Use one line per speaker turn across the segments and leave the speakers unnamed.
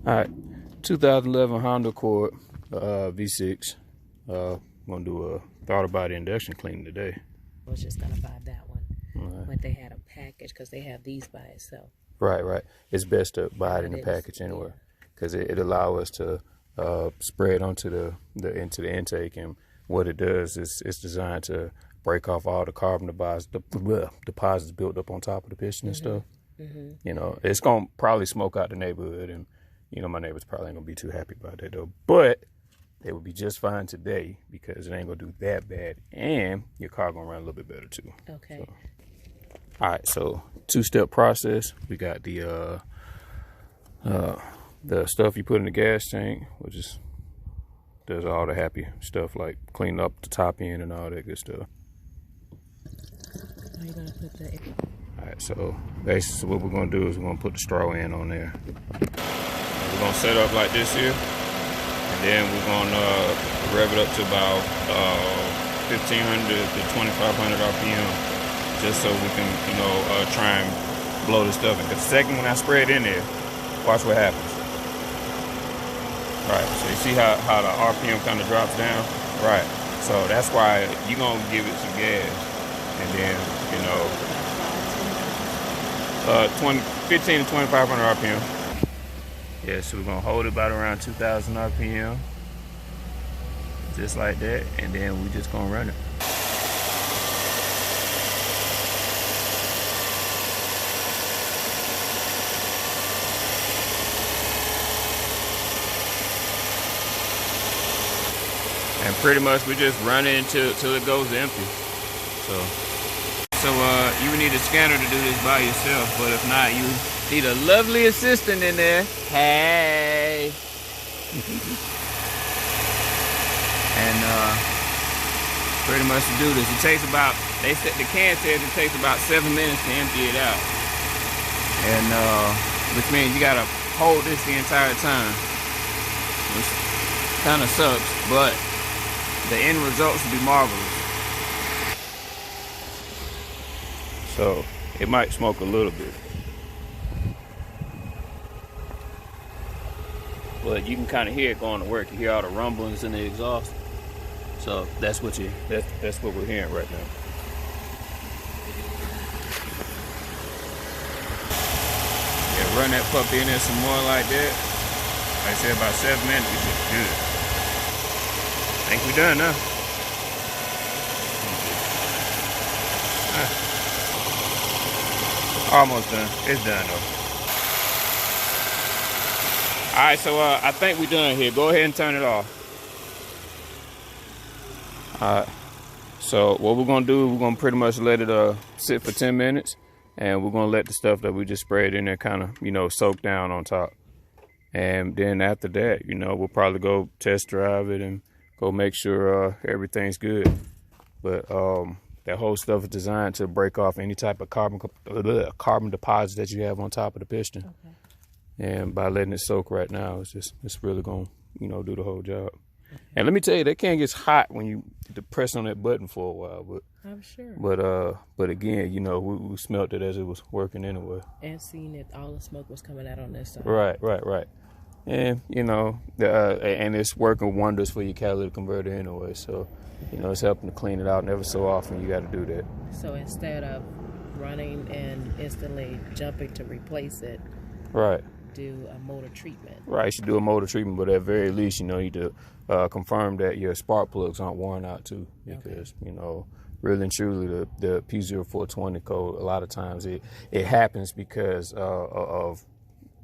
Alright, 2011 Honda Accord V6. Gonna do a throttle body induction cleaning today.
I was just gonna buy that one, but they had a package because they have these by itself.
Right. It's best to buy it in the package anyway, because it allows us to spread onto the intake, and what it does is it's designed to break off all the carbon deposits built up on top of the piston and stuff. You know, it's gonna probably smoke out the neighborhood, and you know my neighbors probably ain't gonna be too happy about that though. But they will be just fine today because it ain't gonna do that bad, and your car gonna run a little bit better too.
Okay.
So, all right, so two-step process. We got the stuff you put in the gas tank, which is does all the happy stuff like clean up the top end and all that good stuff.
How you gonna put that in?
All right, so basically what we're gonna do is we're gonna put the straw in on there. We're gonna set up like this here, and then we're gonna rev it up to about 1,500 to 2,500 RPM, just so we can, you know, try and blow this stuff in. Because the second when I spray it in there, watch what happens. Right, so you see how the RPM kind of drops down? Right, so that's why you're gonna give it some gas, and then, you know, 15 to 2,500 RPM. Yeah, so we're gonna hold it about around 2,000 RPM, just like that, and then we just gonna run it. And pretty much we just run it till it goes empty. So you would need a scanner to do this by yourself, but if not, you need a lovely assistant in there. Hey. And pretty much to do this, it takes about, the can says it takes about 7 minutes to empty it out. And which means you gotta hold this the entire time, which kind of sucks, but the end results will be marvelous. So it might smoke a little bit, but you can kind of hear it going to work. You hear all the rumblings in the exhaust. So that's what we're hearing right now. Yeah, run that puppy in there some more like that. Like I said, about 7 minutes, we should be good. I think we're done now. Almost done. It's done though. Alright, so I think we're done here. Go ahead and turn it off. Alright. So what we're gonna do, we're gonna pretty much let it sit for 10 minutes, and we're gonna let the stuff that we just sprayed in there kind of, you know, soak down on top. And then after that, you know, we'll probably go test drive it and go make sure everything's good. But that whole stuff is designed to break off any type of carbon deposits that you have on top of the piston. Okay. And by letting it soak right now, it's really gonna, you know, do the whole job. Okay. And let me tell you, that can get hot when you press on that button for a while. But
I'm sure.
But again, you know, we smelt it as it was working anyway.
And seeing that all the smoke was coming out on this side.
Right. And you know, and it's working wonders for your catalytic converter anyway. So, you know, it's helping to clean it out. And every so often, you got to do that. So
instead of running and instantly jumping to replace it,
right,
do a motor treatment. Right,
you should do a motor treatment, but at very least, you know, you need to confirm that your spark plugs aren't worn out too, because you know, really and truly, the P0420 code, a lot of times it happens because of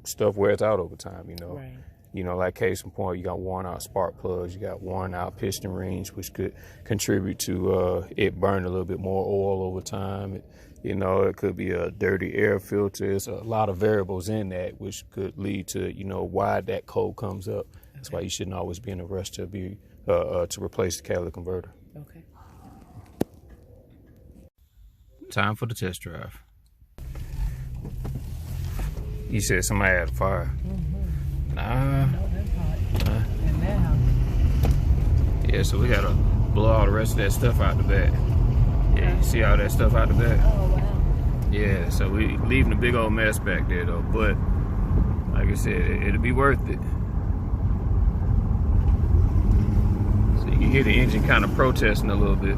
stuff wears out over time, you know. Right. You know, like case in point, you got worn out spark plugs, you got worn out piston rings, which could contribute to it burning a little bit more oil over time. You know, it could be a dirty air filter. There's a lot of variables in that, which could lead to, you know, why that code comes up. That's why you shouldn't always be in a rush to replace the catalytic converter.
Okay.
Time for the test drive. You said somebody had a fire. Nah.
No, that's hot. In that house.
Yeah, so we gotta blow all the rest of that stuff out the back. Yeah, you see all that stuff out the back?
Oh, wow.
Yeah, so we leaving a big old mess back there though, but like I said, it'll be worth it. So you can hear the engine kind of protesting a little bit.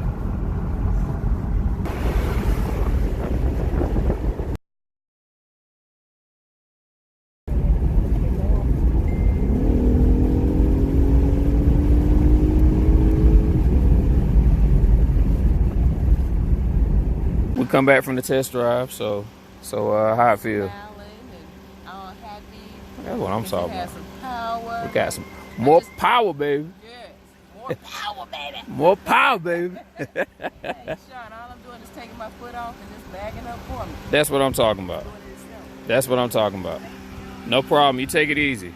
We come back from the test drive, so how it feel? That's what I'm talking about. We got some more power, baby.
Yes, more power, baby.
More power, baby.
Hey, Sean, all I'm doing is taking my foot off and just bagging up for me.
That's what I'm talking about. That's what I'm talking about. No problem. You take it easy.